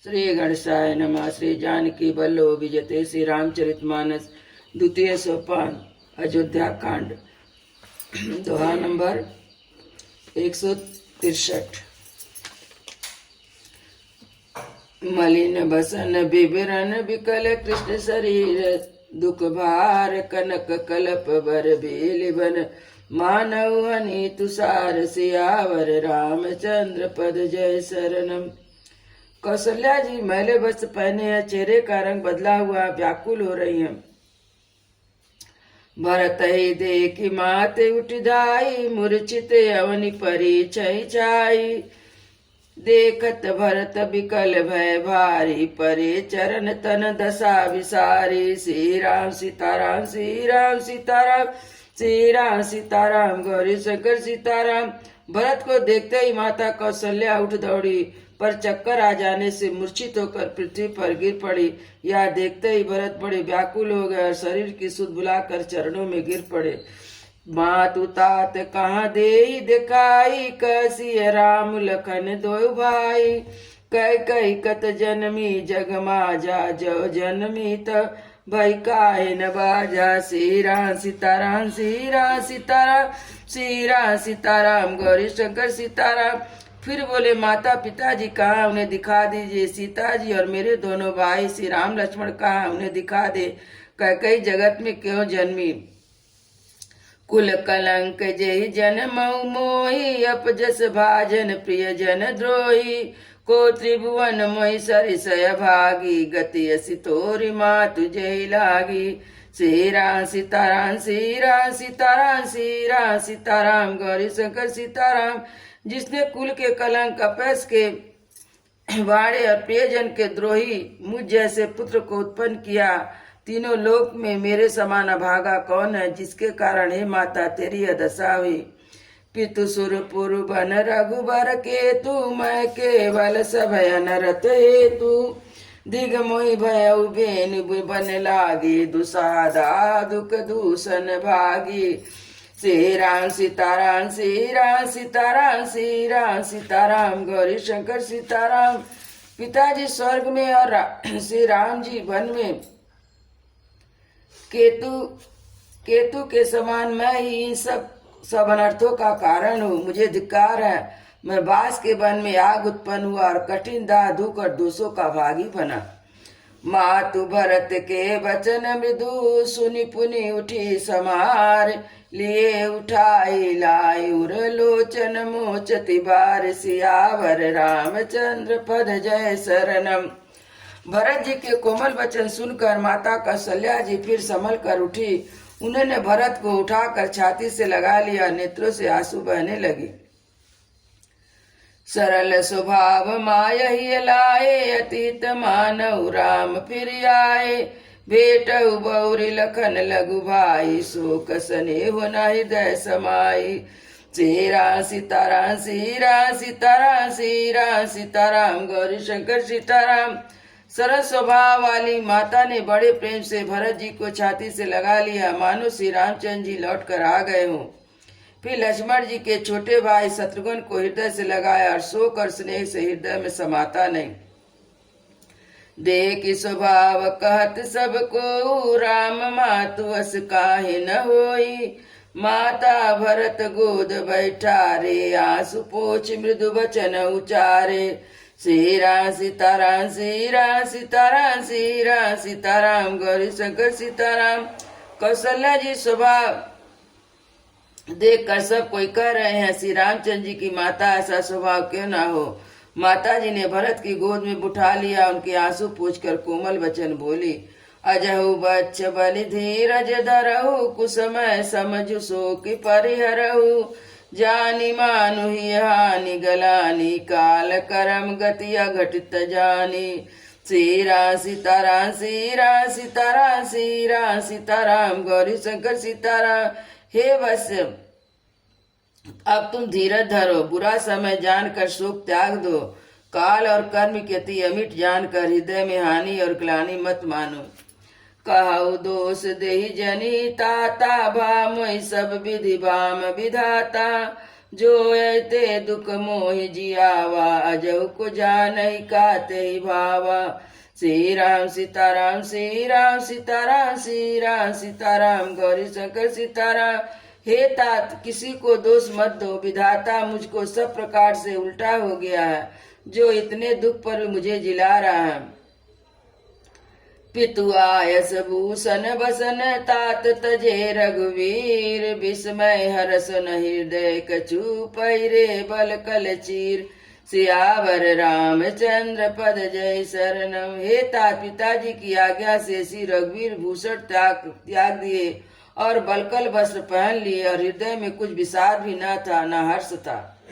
श्री गणेशाय नमः। श्री जानकी बल्लो विजयते। श्री रामचरितमानस द्वितीय सोपान अयोध्या कांड दोहा नंबर 163। मलिन बसन बिबरन विकल कृष्ण शरीर, दुख भार कनक कलप बर बेलिबन, मानव हनि तुषार सियावर, रामचंद्र पद जय शरणम। कौशल्या जी मैले वस्त्र पहने हैं, चेहरे का रंग बदला हुआ, व्याकुल हो रही हैं। भरत ही देखी माते उठ धाई, मूर्छित अवनि परिचय छाई। देखत भरत विकल भय भारी, परे चरण तन दशा विसारी। श्री राम सीताराम श्री राम सीताराम श्री राम सीताराम गौरी शंकर सीताराम। भरत को देखते ही माता कौशल्या उठ दौड़ी, पर चक्कर आ जाने से मूर्छित होकर पृथ्वी पर गिर पड़ी। यह देखते ही भरत बड़े व्याकुल हो गए और शरीर की सुध बुलाकर चरणों में गिर पड़े। मातु तात कहाँ देई दिखाई, कसिय राम लखन दो भाई। कह कही कत जनमी जग माजा, जो जनमी त भई काहे न बाजा। श्री राम सीताराम श्री राम सीताराम श्री राम सीताराम गौरी शंकर सीताराम। फिर बोले, माता पिताजी कहाँ, उन्हें दिखा दीजिए। सीता जी और मेरे दोनों भाई श्री राम लक्ष्मण कहाँ, उन्हें दिखा दे। कई जगत में क्यों जन्मी, कुल कलंक जय जन मऊ मोही, अपजस भाजन प्रिय जन द्रोही। को त्रिभुवन मोहि सरिसय भागी, गति असि तोरि मातु जय लागी। श्री राम सीताराम श्री राम सीताराम श्री राम सीताराम गौरी शंकर सीताराम। जिसने कुल के कलंक अपयस के वाड़े और प्रियजन के द्रोही मुझ जैसे पुत्र को उत्पन्न किया, तीनों लोक में मेरे समान अभागा कौन है, जिसके कारण हे माता तेरी यह दशा हुई। पितु सुर पुरु बन रघुबर केतु, मैं केवल सभय नरत हेतु। दिग मोहि भय बेन बन लागी, दुसादा दुख दूषण भागी। श्री राम सीताराम श्री राम सीताराम श्री राम सीताराम गौरी शंकर सीताराम। पिताजी स्वर्ग में और श्री राम जी वन में केतु के समान मैं ही सब अनर्थों का कारण हूँ। मुझे धिक्कार है। मैं बांस के वन में आग उत्पन्न हुआ और कठिन दाह दुख और दोषों का भागी बना। मातु भरत के वचन मृदु, सुनि पुनि उठी समार। लिए उठाई लाई उर लोचन, मोचति बार सियावर, रामचंद्र पद जय शरणम। भरत जी के कोमल वचन सुनकर माता कौशल्या जी फिर संभल कर उठी। उन्होंने भरत को उठाकर छाती से लगा लिया, नेत्रों से आंसू बहने लगी। सरल स्वभाव मायहि लाए, अतीत मानव राम फिर आए। भेटहु बौरि लखन लघु भाई, शोक स्नेह न हृदय समाई। श्री राम सीताराम श्री राम सीताराम श्री राम सीताराम गौरी शंकर सीताराम। सरल स्वभाव वाली माता ने बड़े प्रेम से भरत जी को छाती से लगा लिया, मानो श्री रामचंद्र जी लौट कर आ गए हों। फिर लक्ष्मण जी के छोटे भाई शत्रुघ्न को हृदय से लगाया और शोक और स्नेह से हृदय में समाता नहीं। देख स्वभाव कहत सबको, राम मातु अस काहे न होई। माता भरत गोद बैठारे, आंसू पोछ मृदु वचन उचारे। श्री राम सीताराम श्री राम सीताराम श्री राम सीताराम गौरी शंकर सीताराम। कौशल्या जी स्वभाव देख कर सब कोई कह रहे हैं, श्री रामचंद्र जी की माता ऐसा स्वभाव क्यों ना हो। माता जी ने भरत की गोद में उठा लिया, उनके आंसू पूछकर कोमल वचन बोली। अजहु बच्च बलि धीरज धरहु, कुसमय समझु शोक परिहरहु। जानी मानु ही हानि गलानी, काल करम गति अघटित जानी। श्री राम सीताराम श्री राम सीताराम श्री राम सीताराम गौरी शंकर सीताराम। हे वत्स, अब तुम धीरज धरो, बुरा समय जानकर शोक त्याग दो। काल और कर्म के अति अमिट जानकर हृदय में हानि और ग्लानि मत मानो। कहु दोष देहि जनि ताता, भामहि सब विधि भाम विधाता। जो ऐते दुख मोहि जियावा अजऊ को जानहि काते ही भावा। श्री राम सीताराम श्री राम सीताराम श्री राम सीताराम गौरी शंकर सीताराम। हे तात, किसी को दोष मत दो, विधाता मुझको सब प्रकार से उल्टा हो गया है, जो इतने दुख पर मुझे जिला रहा है। पितु आयस भूषण बसन तात तजे रघुवीर। विस्मय हरस न हृदय कछु पैरे बल कल चीर। सियावर रामचंद्र पद जय शरणम। हे तात, पिताजी की आज्ञा से श्री रघुवीर भूषण त्याग दिए और बलकल वस्त्र पहन लिए, और हृदय में कुछ विषाद भी न था न हर्ष था।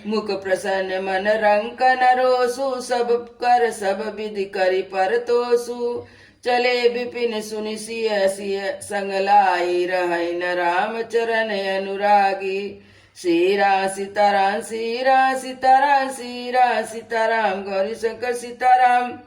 मुख प्रसन्न मन रंकन रोसु। सब कर सब विधि करि पर तोसु। चले विपिन सुनि सिय सिय संग लाई। रहै न राम चरण अनुरागी। श्री राम सीताराम श्री राम सीताराम श्री राम सीताराम गौरी शंकर सीताराम।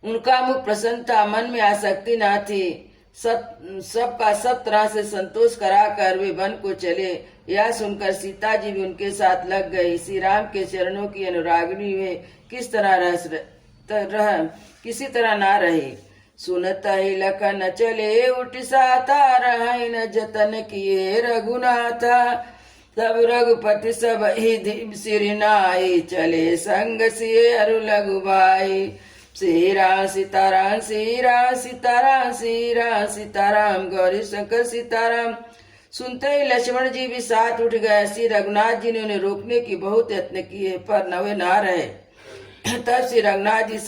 उनका मुख प्रसन्न था, मन में आसक्ति न थी। सबका सब तरह से संतोष कराकर वे वन को चले। यह सुनकर सीता जी भी उनके साथ लग गई। श्री राम के चरणों की अनुरागिनी वे किस तरह किसी तरह ना रही। सुनत ही लखन चले उठ साता। रहै न जतन किए रघुनाथा। तब रघुपति सब ही सिर नाई। चले संग सिए अरु लघु भाई। श्री राम सीताराम श्री राम सीताराम श्री राम सीताराम गौरी शंकर सीताराम। सुनते ही लक्ष्मण जी भी साथ उठ गए। श्री रघुनाथ जी ने उन्हें रोकने की बहुत यत्न किए, पर नवे ना रहे। तब श्री रघुनाथ जी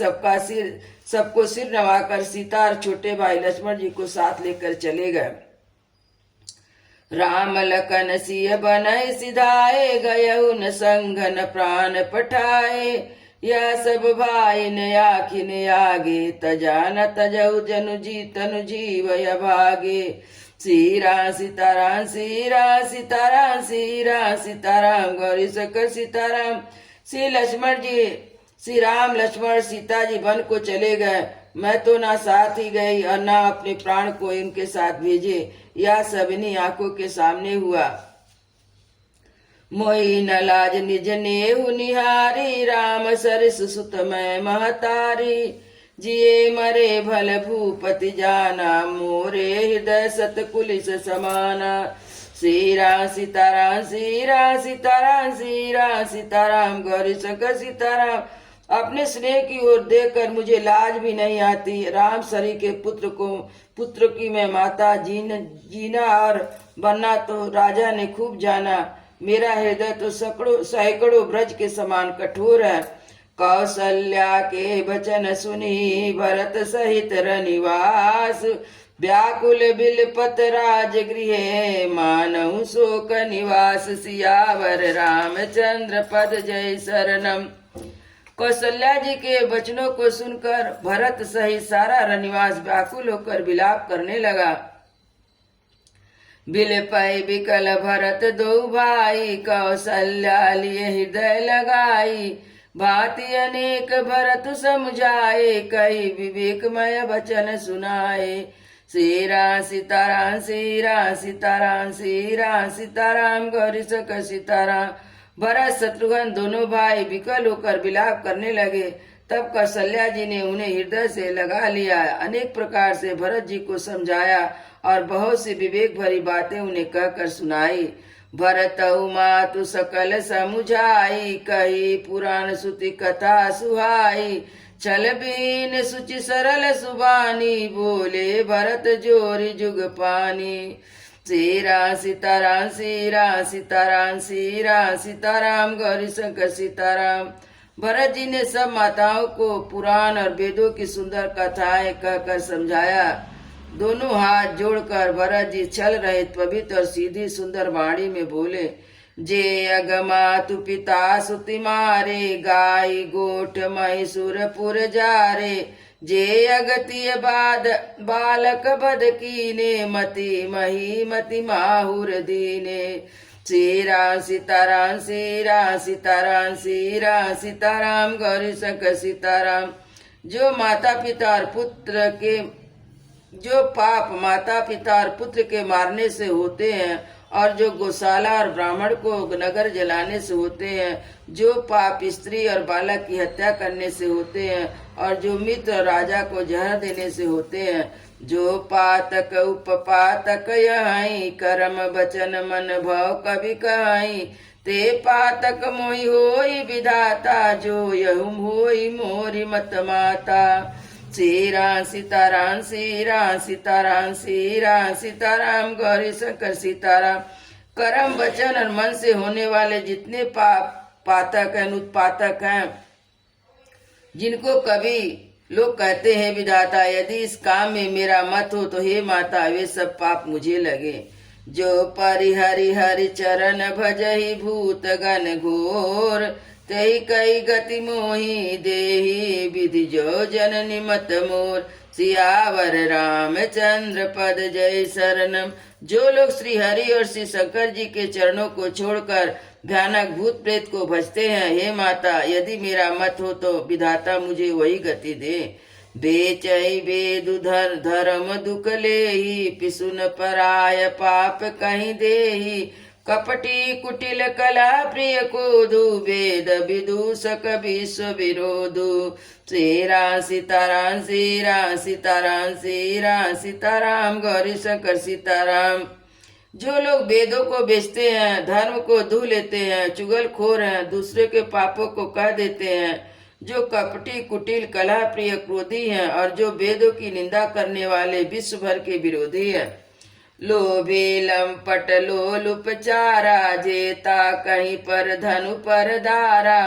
सबको सिर नवाकर सीता और छोटे भाई लक्ष्मण जी को साथ लेकर चले गए। राम लखन सिय बनय सिधाए। गयहु न संगन प्राण पठाए। यह सब भाई न आखिन आगे। तजा न तजऊ तनु जीव भागे। श्री राम सीताराम श्री राम सीताराम श्री राम सीताराम गौरी शंकर सीताराम। श्री राम लक्ष्मण सीता जी वन को चले गए। मैं तो ना साथ ही गई और ना अपने प्राण को इनके साथ भेजे। यह सब इन्हीं आंखों के सामने हुआ। मोहि न लाज निज नेहु निहारी। राम सरस सुत मैं महतारी। जिए मरे भल भूपति जाना। मोरे हृदय सत कुलिस समाना। श्री राम सीताराम श्री राम सीताराम श्री राम सीताराम गौरी शंकर सीताराम। अपने स्नेह की ओर देखकर मुझे लाज भी नहीं आती। राम सरी के पुत्र की मैं माता जीना और बनना तो राजा ने खूब जाना। मेरा हृदय तो सैकड़ों ब्रज के समान कठोर है। कौशल्या के वचन सुनी भरत सहित रनिवास। व्याकुल बिलपत राजगृहे मानहु शोक निवास। सियावर रामचंद्र पद जय शरणम। कौशल्या जी के वचनों को सुनकर भरत सहित सारा रनिवास व्याकुल होकर विलाप करने लगा। बिलपै बिकल भरत दो भाई। कौशल्या लिए हृदय लगाई। भांति अनेक भरत समझाए। कई विवेकमय वचन सुनाए। श्री राम सीताराम श्री राम सीताराम श्री राम सीताराम गौरी शंकर सीताराम। भरत शत्रुघ्न दोनों भाई विकल होकर विलाप करने लगे। तब कौशल्या जी ने उन्हें हृदय से लगा लिया। अनेक प्रकार से भरत जी को समझाया और बहुत सी विवेक भरी बातें उन्हें कहकर सुनाई। भरत मातु सकल समुझाई। कही पुराण सुति कथा सुहाई। छल बीन सुचि सरल सुबानी। बोले भरत जोरी जुग पानी। श्री राम सीताराम श्री राम सीताराम श्री राम सीताराम गौरी शंकर सीताराम। भरत जी ने सब माताओं को पुराण और वेदों की सुंदर कथाएं कहकर समझाया। दोनों हाथ जोड़कर भरत जी छल रहित पवित्र और सीधी सुंदर वाणी में बोले। जे अगमा तु पिता सुति मारे। गाय गोठ महिषुरपुर जारे। जे अगतिय बाद बालक बद कीने। मति मही मति माहुर दीने। श्री राम सीताराम श्री राम सीताराम श्री राम सीताराम गौरी शंकर सीताराम। जो पाप माता पिता और पुत्र के मारने से होते हैं और जो गौशाला और ब्राह्मण को नगर जलाने से होते हैं, जो पाप स्त्री और बालक की हत्या करने से होते हैं, और जो मित्र और राजा को जहर देने से होते हैं, जो पातक उपपातक यहाई कर्म वचन मन भव कभी कहाई, ते पातक मोहि होई विधाता, जो यहुम होई मोरी मत माता। सीरा सीताराम सीरा सीताराम सीरा सीताराम गौरी शंकर सीताराम। कर्म वचन और मन से होने वाले जितने पातक हैं, उत्पातक हैं, जिनको कभी लोग कहते हैं विधाता, यदि इस काम में मेरा मत हो तो हे माता वे सब पाप मुझे लगे। जो परिहरि हरि चरण भजहि भूत गण घोर, तही कई गति मोहि देहि विधि जो जननी मत मोर। सियावर रामचंद्र पद जय शरणम। जो लोग श्री हरि और श्री शंकर जी के चरणों को छोड़कर भयानक भूत प्रेत को भजते हैं, हे माता यदि मेरा मत हो तो विधाता मुझे वही गति दे। बेचई बेदु धर्म दुख लेहि, पिसुन पराय पाप कहीं देहि। कपटी कुटिल कला प्रिय कोदु, वेद विदूषक विश्व विरोधु। श्रीरा सीताराम श्रीरा सीताराम श्रीरा सीताराम गौरी शंकर सीताराम। जो लोग वेदों को बेचते हैं, धर्म को धू लेते हैं, चुगलखोर हैं, दूसरे के पापों को कह देते हैं, जो कपटी कुटिल कलह प्रिय क्रोधी हैं, और जो वेदों की निंदा करने वाले विश्व भर के विरोधी हैं। लोभे लंपट लोलुपचारा, जेता कहीं पर धनु पर दारा।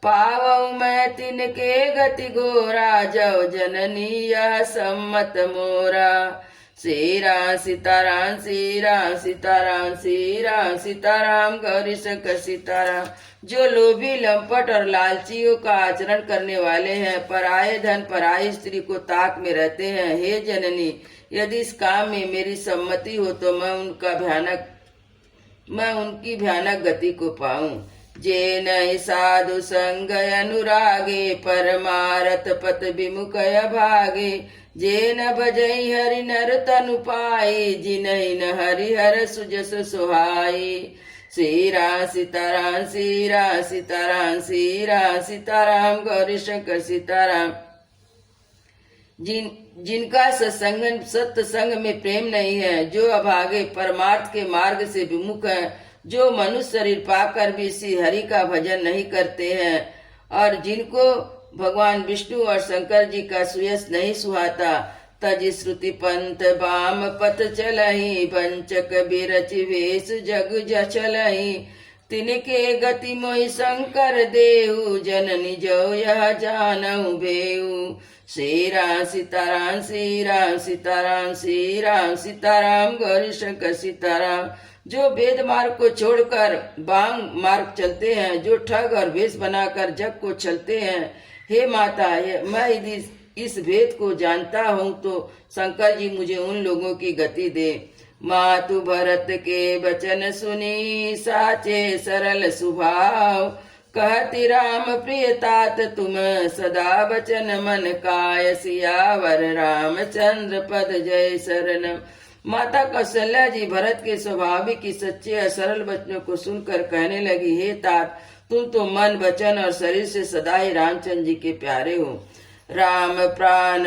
पावऊ मैं तिनके गति गोरा, जव जननी यह सम्मत मोरा। श्रीरा सीताराम श्रीरा सीताराम श्रीरा सीताराम गौरी शंकर सीताराम। जो लोभी लंपट और लालचियों का आचरण करने वाले हैं, पराये धन पराई स्त्री को ताक में रहते हैं, हे जननी यदि इस काम में मेरी सम्मति हो तो मैं उनकी भयानक गति को पाऊं। जे नहीं साधु संग अनुरागे, परमारथ पत विमुख भागे। जे न भजई हरि नर तनु पाई, जिनहि न हरि हर सुजस सुहाई। श्रीरा सीताराम श्रीरा सीताराम श्रीरा सीताराम गौरी शंकर सीताराम। जिनका सत्संग में प्रेम नहीं है, जो अभागे परमार्थ के मार्ग से विमुख है, जो मनुष्य शरीर पाकर भी श्री हरि का भजन नहीं करते हैं, और जिनको भगवान विष्णु और शंकर जी का सुयश नहीं सुहाता, तज श्रुति पंथ बाम पथ चलहि, वंचक बिरच वेश जग जचलहि। तिनके गति मोहि शंकर देहु, जननी जो यह जानहु बेहु। श्रीराम सीताराम श्रीराम सीताराम श्रीराम सीताराम गौरी शंकर सीताराम। जो वेद मार्ग को छोड़कर वांग मार्ग चलते हैं, जो ठग और वेश बनाकर जग को चलते हैं, हे माता मैं यदि इस भेद को जानता हूँ तो शंकर जी मुझे उन लोगों की गति दे। मातु भरत के वचन सुनी, साचे सरल सुभाव। कहती राम प्रिय तात तुम, सदा वचन मन काय। सियावर रामचंद्र पद जय शरणम। माता कौशल्या जी भरत के स्वाभाविक की सच्चे और सरल वचनों को सुनकर कहने लगी, हे तात तुम तो मन वचन और शरीर से सदा ही रामचंद्र जी के प्यारे हो। राम प्राण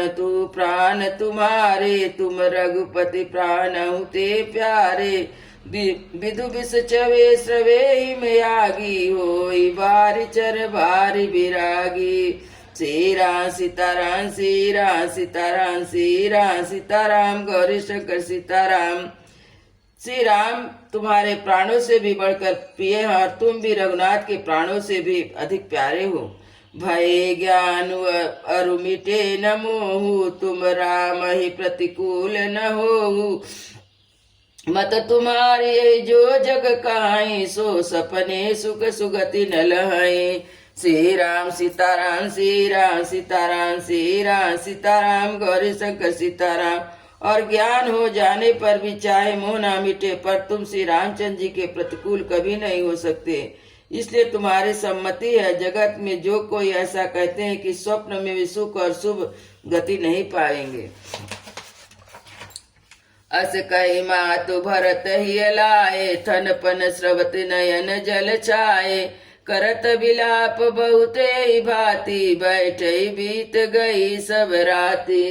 तुम्हारे, तुम रघुपति प्राण ते प्यारे। विदु विष चवे स्रवे ही में आगी, होई बारी चर बारी विरागी। श्रीराम सीताराम श्रीराम सीताराम श्रीराम सीताराम गौरी शंकर सीताराम। श्री राम तुम्हारे प्राणों से भी बढ़कर प्रिय हैं, और तुम भी रघुनाथ के प्राणों से भी अधिक प्यारे हो। भय ज्ञान अरु मिटे न मोहु, तुम राम ही प्रतिकूल न होहु। मत तुम्हारी जो जग काई, सो सपने सुख सुगति न लहाई। श्री राम सीताराम श्रीराम सीताराम श्रीराम सीताराम गौरी शंकर सीताराम। और ज्ञान हो जाने पर भी चाहे मोह ना मिटे, पर तुम श्री रामचंद्र जी के प्रतिकूल कभी नहीं हो सकते, इसलिए तुम्हारी सम्मति है। जगत में जो कोई ऐसा कहते हैं कि स्वप्न में भी सुख और शुभ गति नहीं पाएंगे। अस कही मातु भरत ही लाए, थन पन स्रवत नयन जल छाए। करत विलाप बहुते भांति, बैठे बीत गई सब राती।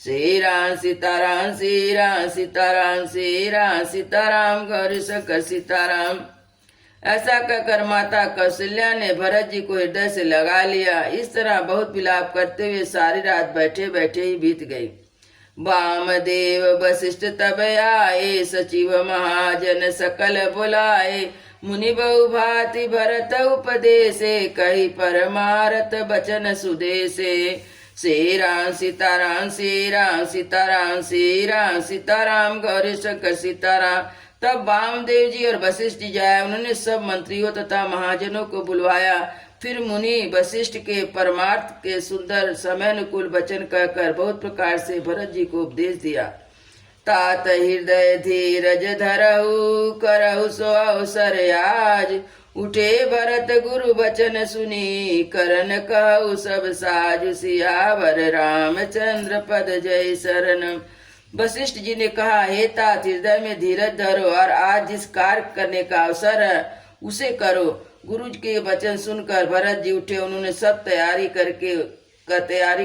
श्री राम सीताराम श्री राम सीताराम श्री राम सीताराम गौरी शंकर सीताराम। ऐसा कहकर माता कौशल्या ने भरत जी को हृदय से लगा लिया। इस तरह बहुत विलाप करते हुए सारी रात बैठे बैठे ही बीत गई। वामदेव वशिष्ठ तब आए, सचिव महाजन सकल बुलाए। मुनि बहु भांति भरत उपदेशे, कही परमारथ बचन सुदेशे। श्री राम सीताराम श्री राम सीताराम श्री राम सीताराम गौरी शंकर सीताराम। तब वामदेव जी और वशिष्ठ जी जाए। उन्होंने सब मंत्रियों तथा महाजनों को बुलवाया। फिर मुनि वशिष्ठ के परमार्थ के सुंदर समयानुकूल वचन कहकर बहुत प्रकार से भरत जी को उपदेश दिया। तात हृदय धीरज धरहु, करहु सो अवसर आज। उठे भरत गुरु वचन सुनी, करन कहु सब साज। सियावर रामचंद्र पद जय शरण। वशिष्ठ जी ने कहा, हे तात हृदय में धीरज धरो और आज जिस कार्य करने का अवसर है उसे करो। गुरु जी के वचन सुनकर भरत जी उठे। उन्होंने सब तैयारी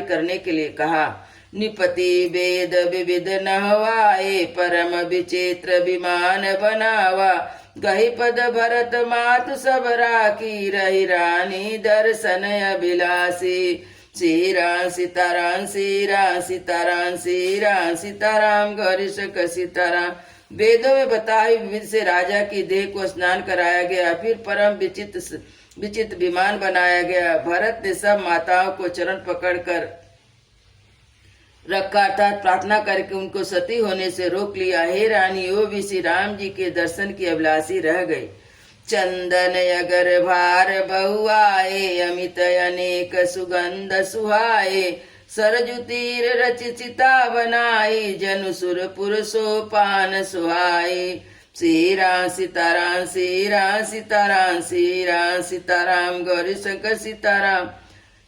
करने के लिए कहा। निपति वेद विविध नहवाए, परम विचित्र विमान बनावा। गही पद भरत मातु सब राखी, रही रानी दर्शन अभिलाषी। श्री राम सीताराम श्री राम सीताराम श्री राम सीताराम गौरी शंकर सीताराम। वेदों में बताए विविध से राजा की देह को स्नान कराया गया। फिर परम विचित्र विमान बनाया गया। भरत ने सब माताओं को चरण पकड़कर रखा, अर्थात प्रार्थना करके उनको सती होने से रोक लिया। हे रानी, वो भी श्री राम जी के दर्शन की अभिलाषी रह गई। चंदन अगर भार बहुआए, अमित अनेक सुगंध सुहाए। सरजु तीर रचिता बनाई, जनु सुरपुर सोपान सुहाई। श्री राम सीताराम श्री राम सीताराम श्री राम सीताराम गौरी शंकर सीताराम।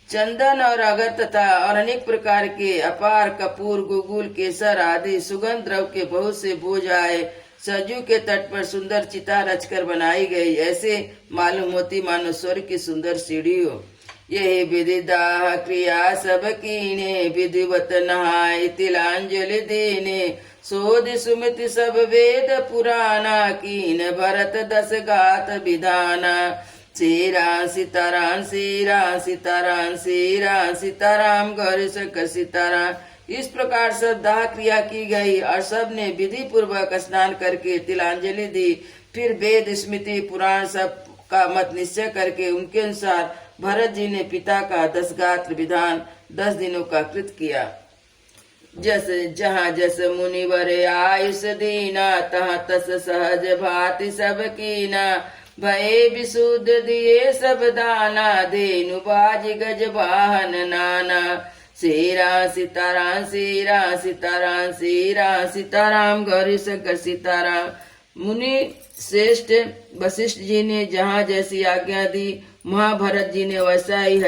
चंदन और अगर तथा और अनेक प्रकार के अपार कपूर गुगुल केसर आदि सुगंध द्रव के बहुत से बोझ आए। सरजू के तट पर सुंदर चिता रचकर बनाई गई, ऐसे मालूम होती मानो स्वर्ग की सुंदर सीढ़ी हो। यही विधि दाह क्रिया सब कीने, विधिवत नहाय तिलांजलि दीने। सोधि सुमिति सब वेद पुराना, कीन भरत दस गात विधाना। श्री राम सीताराम श्री राम सीताराम श्री राम सीताराम गौरी शंकर सीताराम। इस प्रकार सब दाह क्रिया की गई और सब ने विधि पूर्वक स्नान करके तिलांजलि दी। फिर वेद स्मृति पुराण सब का मत निश्चय करके उनके अनुसार भरत जी ने पिता का 10 गात्र विधान 10 दिनों का कृत किया। जस जहाँ जस मुनिवर आयुष दीना, तहाँ तस सहज भांति सब कीना। भय विशुद्ध दिए सब दाना, धेनु बाज गज वाहन नाना। श्री राम सीताराम श्री राम सीताराम श्री राम सीताराम गौरी शंकर सीताराम। मुनि श्रेष्ठ वशिष्ठ जी ने जहाँ जैसी आज्ञा दी, महाभरत जी ने वैसे ही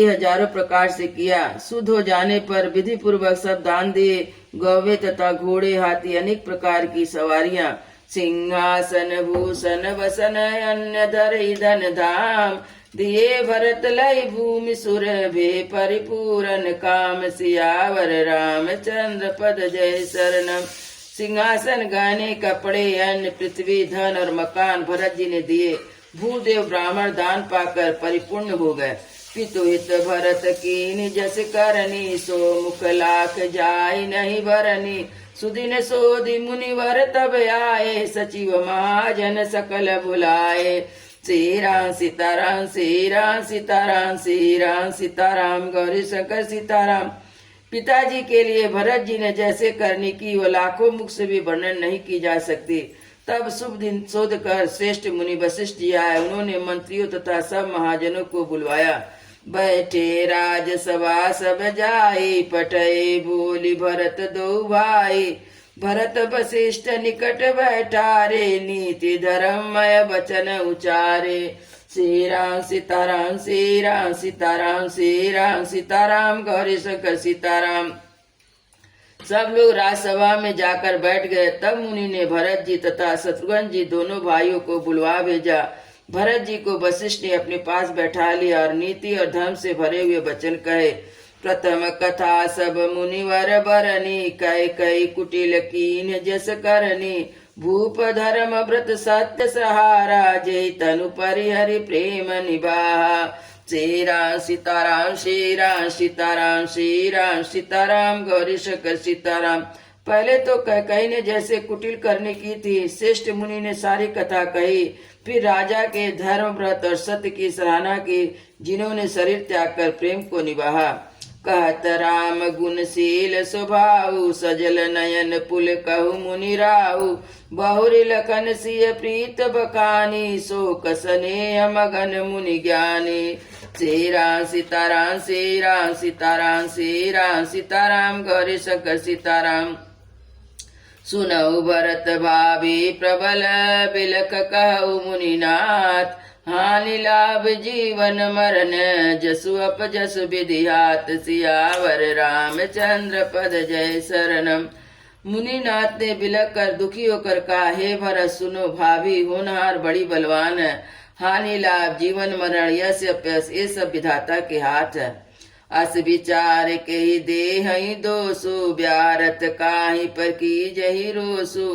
हजारों प्रकार से किया। शुद्ध हो जाने पर विधि पूर्वक सब दान दिए। गौवे तथा घोड़े हाथी अनेक प्रकार की सवारियां, सिंहासन भूषण वसन अन्य धरई धन धाम। दिए भरत लय भूमि सुर भे परिपूरन काम। सियावर रामचंद्र पद जय शरणम। सिंहासन गहने कपड़े अन्न पृथ्वी धन और मकान भरत जी ने दिए। भूदेव ब्राह्मण दान पाकर परिपूर्ण हो गए। पितुहित भरत कीन जस करनी, सो मुख लाख जाय नहीं भरनी। सुदिन सोधि मुनिवर तब आए, सचिव महाजन सकल बुलाए। श्री राम सीताराम श्री राम सीताराम श्री राम सीताराम गौरी शंकर सीताराम। पिताजी के लिए भरत जी ने जैसे करनी की वो लाखों मुख से भी वर्णन नहीं की जा सकती। तब शुभ दिन शोध कर श्रेष्ठ मुनि वशिष्ठ जी आए। उन्होंने मंत्रियों तथा सब महाजनों को बुलवाया। बैठे राजसभा सब जाए, पटय बोली भरत दो भाई। भरत वशिष्ठ निकट बैठारे, नीति धर्ममय वचन उचारे। श्री राम सीताराम श्री राम सीताराम श्री राम सीताराम गौरी शंकर सीताराम। सब लोग राजसभा में जाकर बैठ गए। तब मुनि ने भरत जी तथा शत्रुघ्न जी दोनों भाइयों को बुलवा भेजा। भरत जी को वशिष्ठ ने अपने पास बैठा लिया और नीति और धर्म से भरे हुए वचन कहे। प्रथम कथा सब मुनिवर बरनी, कई कई कुटिल कीन जस करनी। भूप धर्म व्रत सत्य सहारा, जय तनु परिहरि प्रेम निबाहा। श्री राम सीताराम, श्री राम सीताराम, श्री राम सीताराम, गौरी शंकर सीताराम। पहले तो कैकेयी ने जैसे कुटिल करने की थी, श्रेष्ठ मुनि ने सारी कथा कही। फिर राजा के धर्म व्रत और सत्य की सराहना की, जिन्होंने शरीर त्याग कर प्रेम को निभाया। कहत राम गुणशील स्वभाव, सजल नयन पुल कहु मुनि राहु। बहुरी लखन सिय प्रीत बखानी, शोक स्नेह मगन मुनि ज्ञानी। श्री राम सीताराम, श्री राम सीताराम, श्री राम सीताराम, गौरी शंकर सीताराम। सुनऊ भरत भाभी प्रबल, बिलक कहु मुनिनाथ। हानि लाभ जीवन मरण, जसु अपजसु विधिहात। सियावर रामचंद्र पद जय शरणम। मुनिनाथ ने बिलक कर दुखी होकर कहा, हे भरत सुनो, भाभी होनहार बड़ी बलवान है। हानि लाभ जीवन मरण यश अपयश ये सब विधाता के हाथ है। अस विचार के ही देह ही दोषु, ब्यारत काहि पर की जही रोसु।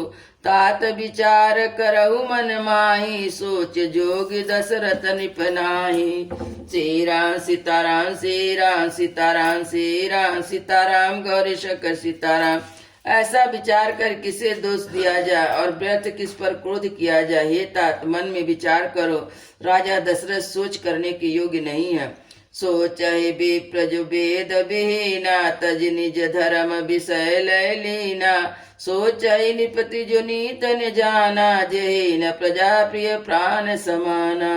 तात विचार करहु मन माही, सोच जोग दशरथ निपनाही। श्री राम सीताराम, श्री राम सीताराम, श्री राम सीताराम, गौरी शंकर सीताराम। ऐसा विचार कर किसे दोष दिया जाए और व्यर्थ किस पर क्रोध किया जाए। हे तात मन में विचार करो, राजा दशरथ सोच करने के योग्य नहीं है। सोचहि विप्र जो वेद विहीना, तज निज धर्म विषय लय लीना। सोचहि निपति जो नीत न जाना, जहि न प्रजा प्रिय प्राण समाना।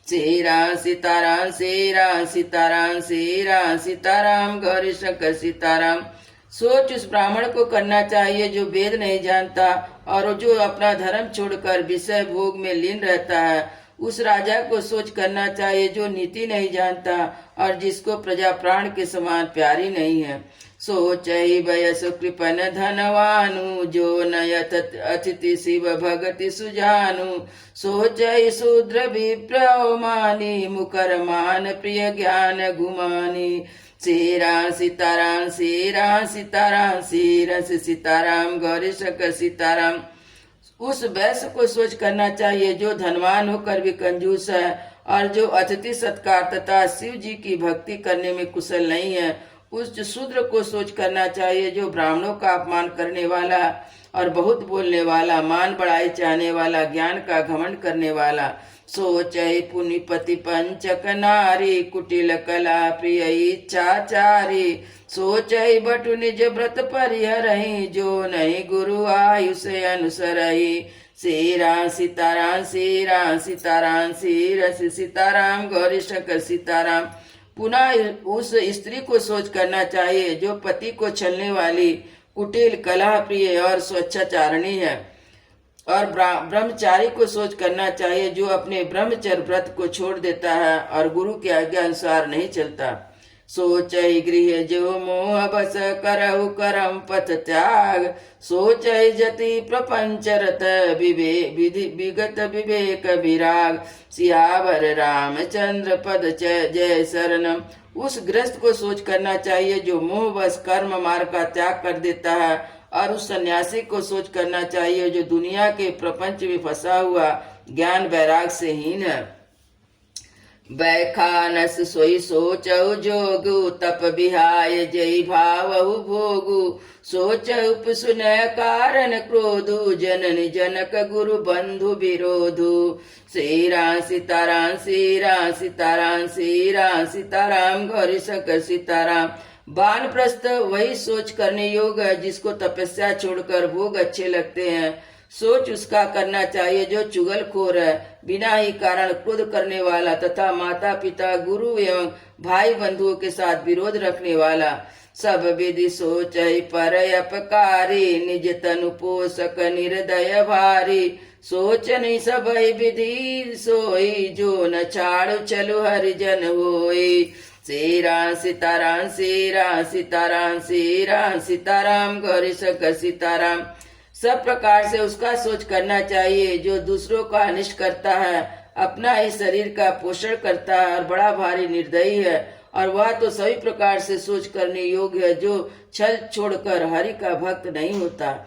श्री राम सीताराम, श्री राम सीताराम, श्री राम सीताराम, गौरी शंकर सीताराम। सोच उस ब्राह्मण को करना चाहिए जो वेद नहीं जानता और जो अपना धर्म छोड़कर विषय भोग में लीन रहता है। उस राजा को सोच करना चाहिए जो नीति नहीं जानता और जिसको प्रजा प्राण के समान प्यारी नहीं है। सोचहि वयस कृपन धनवानु, जो नयत अतिथि शिव भगति सुजानु। सोचहि शूद्र विप्र मानी, मुकर मान प्रिय ज्ञान गुमानी। श्री राम सीताराम, श्री राम सीताराम, श्री रस सीताराम, गौरी शंकर सीताराम। उस वैश्य को सोच करना चाहिए जो धनवान होकर भी कंजूस है और जो अतिथि सत्कार तथा शिव जी की भक्ति करने में कुशल नहीं है। उस शूद्र को सोच करना चाहिए जो ब्राह्मणों का अपमान करने वाला और बहुत बोलने वाला, मान बढ़ाई चाहने वाला, ज्ञान का घमंड करने वाला। सोचहि पुनिपति पंचक नारी, कुटिल कला प्रिय इच्छाचारी। सोचहि बटु निज व्रत परिहरहि, जो नहीं गुरु आयुष अनुसरहि। श्री राम सीताराम, श्री राम सीताराम, श्री रस सीताराम, गौरी शंकर सीताराम। पुनः उस स्त्री को सोच करना चाहिए जो पति को छलने वाली, कुटिल कलह प्रिय और स्वच्छाचारणी है। और ब्रह्मचारी को सोच करना चाहिए जो अपने ब्रह्मचर्य व्रत को छोड़ देता है और गुरु के आज्ञा अनुसार नहीं चलता। सोचहि गृह जो मोह बस, करहु करम पथ त्याग। सोचहि जति प्रपंच रत, विगत विवेक विराग। सियावर रामचंद्र पद जय शरणम। उस गृहस्थ को सोच करना चाहिए जो मोह बस कर्म मार्ग का त्याग कर देता है और उस सन्यासी को सोच करना चाहिए जो दुनिया के प्रपंच में फंसा हुआ ज्ञान वैराग से हीन है। बैखानस सोई सोचहु जोगु, तप विहाय जय भावहु भोगु। सोच उपसुनय कारण क्रोधु, जननि जनक गुरु बंधु विरोधु। श्री राम सीताराम, श्री राम सीताराम, श्री राम सीताराम, गौरी शंकर सीताराम। वानप्रस्थ वही सोच करने योग्य है जिसको तपस्या छोड़कर भोग अच्छे लगते हैं। सोच उसका करना चाहिए जो चुगलखोर है, बिना ही कारण क्रोध करने वाला तथा माता पिता गुरु एवं भाई बंधुओं के साथ विरोध रखने वाला। सब विधि सोच पर अपकारी, निज तनु पोषक निर्दय भारी। सोच नहीं सब विधि सोई, जो न छाड़ु चलु हरिजन होई। श्री राम सीताराम, श्री राम सीताराम, श्री राम सीताराम, गौरी शंकर सीताराम। सब प्रकार से उसका सोच करना चाहिए जो दूसरों का अनिष्ट करता है, अपना ही शरीर का पोषण करता है और बड़ा भारी निर्दयी है। और वह तो सभी प्रकार से सोच करने योग्य है जो छल छोड़कर हरि का भक्त नहीं होता।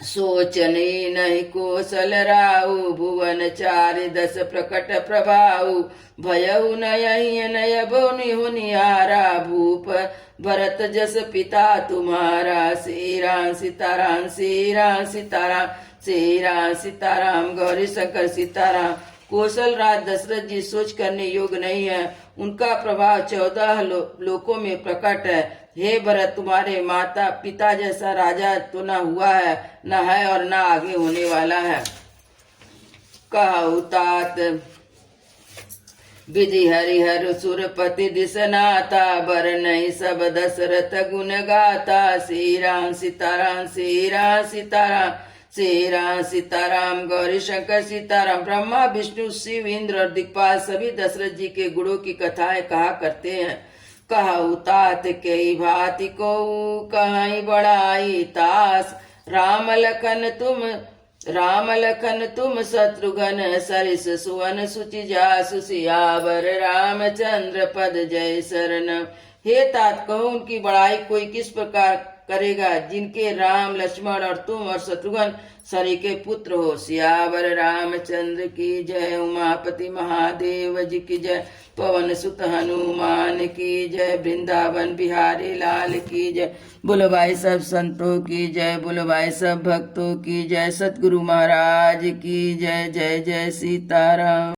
सोचने नहीं कोसल राउ, भुवन चारि दस प्रकट प्रभाउ, भयउ नय नय बोनि होनिहारा, भूप भरत जस पिता तुम्हारा। श्री राम सीताराम, श्री राम सीताराम, श्री राम सीताराम, गौरी शंकर सीताराम। कौशल राज दशरथ जी सोच करने योग्य नहीं है, उनका प्रभाव 14 लोकों में प्रकट है। हे भरत, तुम्हारे माता पिता जैसा राजा तो न हुआ है, न है और न आगे होने वाला है। कहु तात विधि हरिहर सुरपति दिसनाता, बर नहीं सब दशरथ गुण गाता। श्री राम सीताराम, श्री राम सीताराम, श्री राम सीताराम, गौरी शंकर सीताराम। ब्रह्मा विष्णु शिव इंद्र और दिक्पाल सभी दशरथ जी के गुणों की कथाएं कहा करते हैं। कहु तात कई भांति को कहीं बड़ाई तास, राम लखन तुम शत्रुघ्न, सरिस सुवन सुचि जासु, सियावर रामचंद्र पद जय शरण। हे तात, कहो उनकी बड़ाई कोई किस प्रकार करेगा जिनके राम लक्ष्मण और तुम और शत्रुघ्न सरी के पुत्र हो। सियावर रामचंद्र की जय, उमापति महादेव जी की जय, पवन सुत हनुमान की जय, वृंदावन बिहारी लाल की जय। बोलो भाई सब संतों की जय, बोलो भाई सब भक्तों की जय, सतगुरु महाराज की जय। जय जय सीताराम।